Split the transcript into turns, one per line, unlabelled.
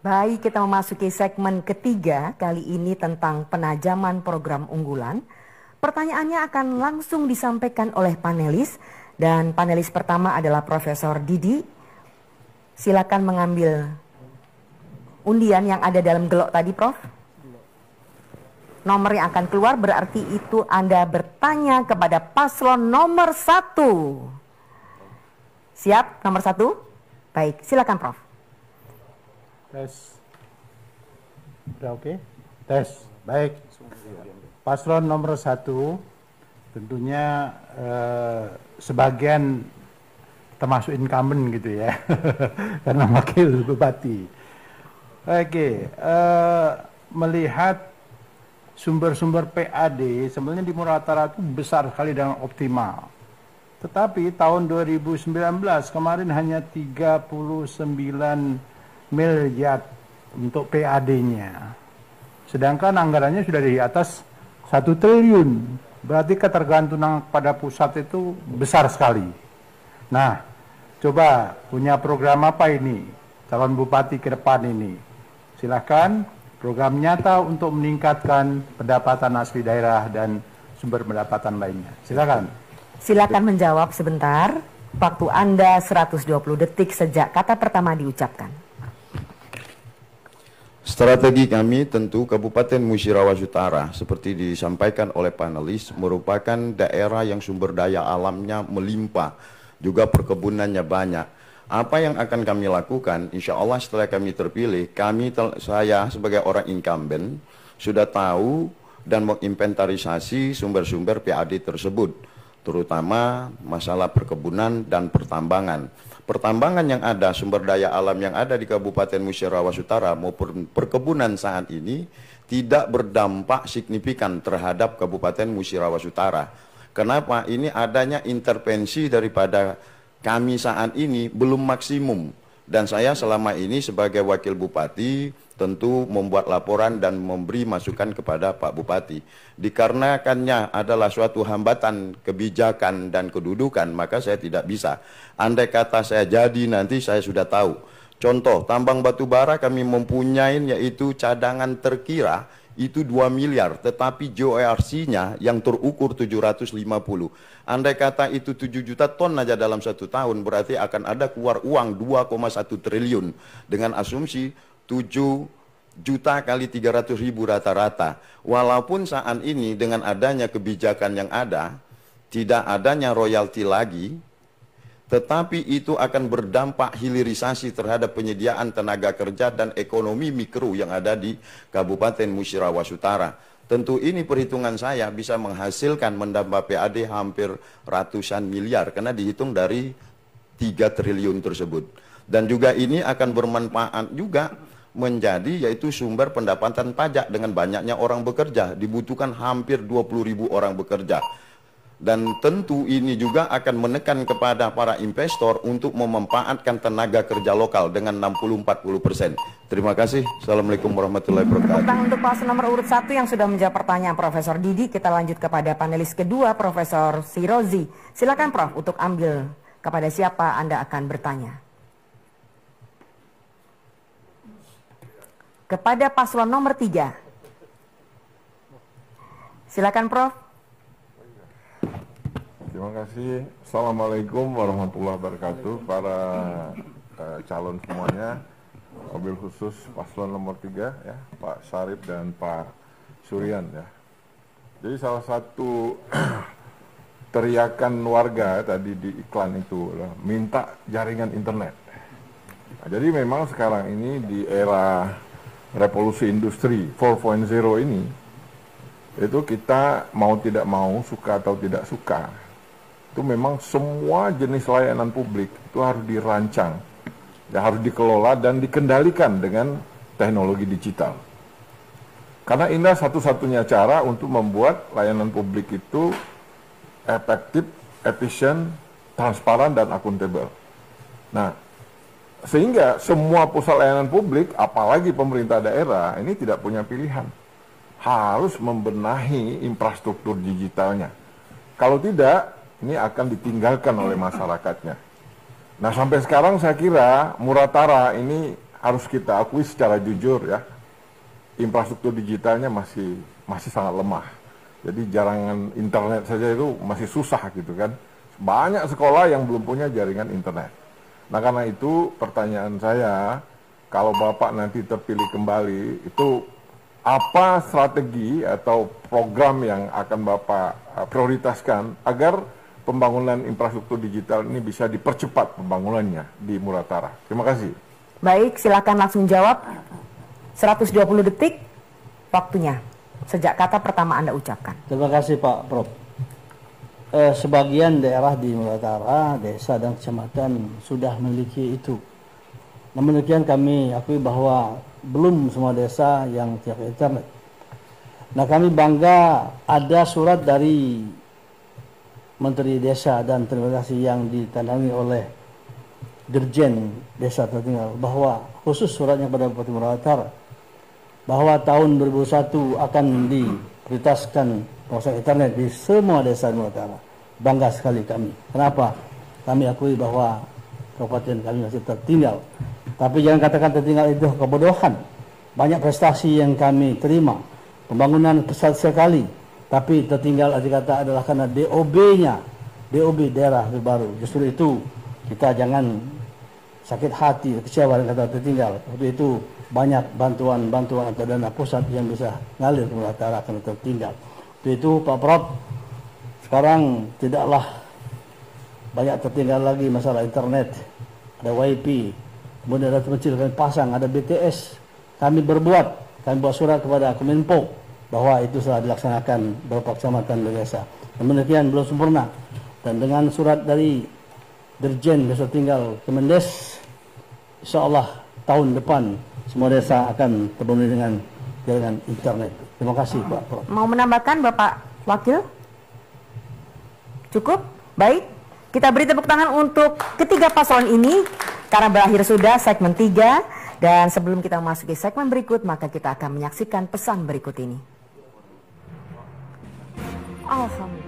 Baik, kita memasuki segmen ketiga, kali ini tentang penajaman program unggulan. Pertanyaannya akan langsung disampaikan oleh panelis, dan panelis pertama adalah Profesor Didi. Silakan mengambil undian yang ada dalam gelok tadi, Prof. Nomor yang akan keluar berarti itu Anda bertanya kepada paslon nomor 1. Siap, nomor 1? Baik, silakan, Prof.
Tes. Udah oke? Tes. Baik. Paslon nomor 1 tentunya sebagian termasuk incumbent gitu ya. Karena wakil bupati. Oke, melihat sumber-sumber PAD sebenarnya di Muratara itu besar sekali dan optimal. Tetapi tahun 2019 kemarin hanya 39 miliar untuk PAD-nya. Sedangkan anggarannya sudah di atas 1 triliun. Berarti ketergantungan pada pusat itu besar sekali. Nah, coba punya program apa ini? Calon bupati ke depan ini. Silakan program nyata untuk meningkatkan pendapatan asli daerah dan sumber pendapatan lainnya. Silakan.
Silakan menjawab sebentar. Waktu Anda 120 detik sejak kata pertama diucapkan.
Strategi kami tentu Kabupaten Musirawas Utara seperti disampaikan oleh panelis merupakan daerah yang sumber daya alamnya melimpah, juga perkebunannya banyak. Apa yang akan kami lakukan, insya Allah setelah kami terpilih, saya sebagai orang incumbent sudah tahu dan menginventarisasi sumber-sumber PAD tersebut, terutama masalah perkebunan dan pertambangan. Pertambangan yang ada, sumber daya alam yang ada di Kabupaten Musirawas Utara maupun perkebunan saat ini tidak berdampak signifikan terhadap Kabupaten Musirawas Utara. Kenapa? Ini adanya intervensi daripada kami saat ini belum maksimum. Dan saya selama ini sebagai wakil bupati tentu membuat laporan dan memberi masukan kepada Pak Bupati. Dikarenakannya adalah suatu hambatan kebijakan dan kedudukan, maka saya tidak bisa. Andai kata saya jadi nanti saya sudah tahu. Contoh, tambang batu bara kami mempunyai yaitu cadangan terkira itu 2 miliar, tetapi GORC-nya yang terukur 750. Andai kata itu 7 juta ton aja dalam 1 tahun, berarti akan ada keluar uang 2,1 triliun dengan asumsi 7 juta kali 300 ribu rata-rata. Walaupun saat ini dengan adanya kebijakan yang ada, tidak adanya royalti lagi, tetapi itu akan berdampak hilirisasi terhadap penyediaan tenaga kerja dan ekonomi mikro yang ada di Kabupaten Musirawas Utara. Tentu ini perhitungan saya bisa menghasilkan menambah PAD hampir ratusan miliar karena dihitung dari 3 triliun tersebut. Dan juga ini akan bermanfaat juga menjadi yaitu sumber pendapatan pajak dengan banyaknya orang bekerja. Dibutuhkan hampir 20.000 orang bekerja. Dan tentu ini juga akan menekan kepada para investor untuk memanfaatkan tenaga kerja lokal dengan 60-40%. Terima kasih. Assalamualaikum warahmatullahi wabarakatuh.
Untuk paslon nomor urut 1 yang sudah menjawab pertanyaan Profesor Didi, kita lanjut kepada panelis kedua, Profesor Sirozi. Silakan Prof, untuk ambil kepada siapa Anda akan bertanya. Kepada paslon nomor 3. Silakan Prof.
Terima kasih. Assalamualaikum warahmatullahi wabarakatuh. Para calon semuanya, mobil khusus paslon nomor 3 ya, Pak Syarif dan Pak Suryan ya. Jadi salah satu teriakan warga tadi di iklan itu adalah minta jaringan internet. Nah, jadi memang sekarang ini di era revolusi industri 4.0 ini, itu kita mau tidak mau, suka atau tidak suka, itu memang semua jenis layanan publik itu harus dirancang, ya harus dikelola dan dikendalikan dengan teknologi digital. Karena inilah satu-satunya cara untuk membuat layanan publik itu efektif, efisien, transparan, dan akuntabel. Nah, sehingga semua pusat layanan publik, apalagi pemerintah daerah, ini tidak punya pilihan. Harus membenahi infrastruktur digitalnya. Kalau tidak, ini akan ditinggalkan oleh masyarakatnya. Nah, sampai sekarang saya kira Muratara ini harus kita akui secara jujur ya, infrastruktur digitalnya masih sangat lemah. Jadi jaringan internet saja itu masih susah gitu kan. Banyak sekolah yang belum punya jaringan internet. Nah karena itu pertanyaan saya, kalau Bapak nanti terpilih kembali, itu apa strategi atau program yang akan Bapak prioritaskan agar pembangunan infrastruktur digital ini bisa dipercepat pembangunannya di Muratara? Terima kasih.
Baik, silakan langsung jawab. 120 detik waktunya sejak kata pertama Anda ucapkan.
Terima kasih Pak Prof. Sebagian daerah di Muratara, desa dan kecamatan sudah memiliki itu. Namun demikian kami akui bahwa belum semua desa yang tiap internet. Nah kami bangga ada surat dari Menteri Desa dan Transmigrasi yang ditandai oleh Dirjen Desa Tertinggal bahwa khusus suratnya pada Bupati Muratara bahwa tahun 2001 akan diprioritaskan penguasaan internet di semua desa di Muratara. Bangga sekali kami. Kenapa? Kami akui bahwa kabupaten kami masih tertinggal. Tapi jangan katakan tertinggal itu kebodohan. Banyak prestasi yang kami terima. Pembangunan pesat sekali. Tapi tertinggal arti kata adalah karena DOB-nya, DOB daerah baru. Justru itu kita jangan sakit hati, kecewa dan kata tertinggal. Waktu itu banyak bantuan atau dana pusat yang bisa ngalir ke Muratara karena tertinggal. Waktu itu Pak Prof, sekarang tidaklah banyak tertinggal lagi masalah internet. Ada WiFi, kemudian ada kecil kami pasang, ada BTS. Kami buat surat kepada Kominfo bahwa itu telah dilaksanakan beberapa kecamatan dan desa. Namun demikian belum sempurna. Dan dengan surat dari Dirjen Desa Tinggal Kemendes, insya Allah tahun depan semua desa akan terpenuhi dengan jaringan internet. Terima kasih Pak Prof.
Mau menambahkan Bapak Wakil? Cukup? Baik. Kita beri tepuk tangan untuk ketiga paslon ini karena berakhir sudah segmen 3. Dan sebelum kita memasuki segmen berikut, maka kita akan menyaksikan pesan berikut ini. Alhamdulillah.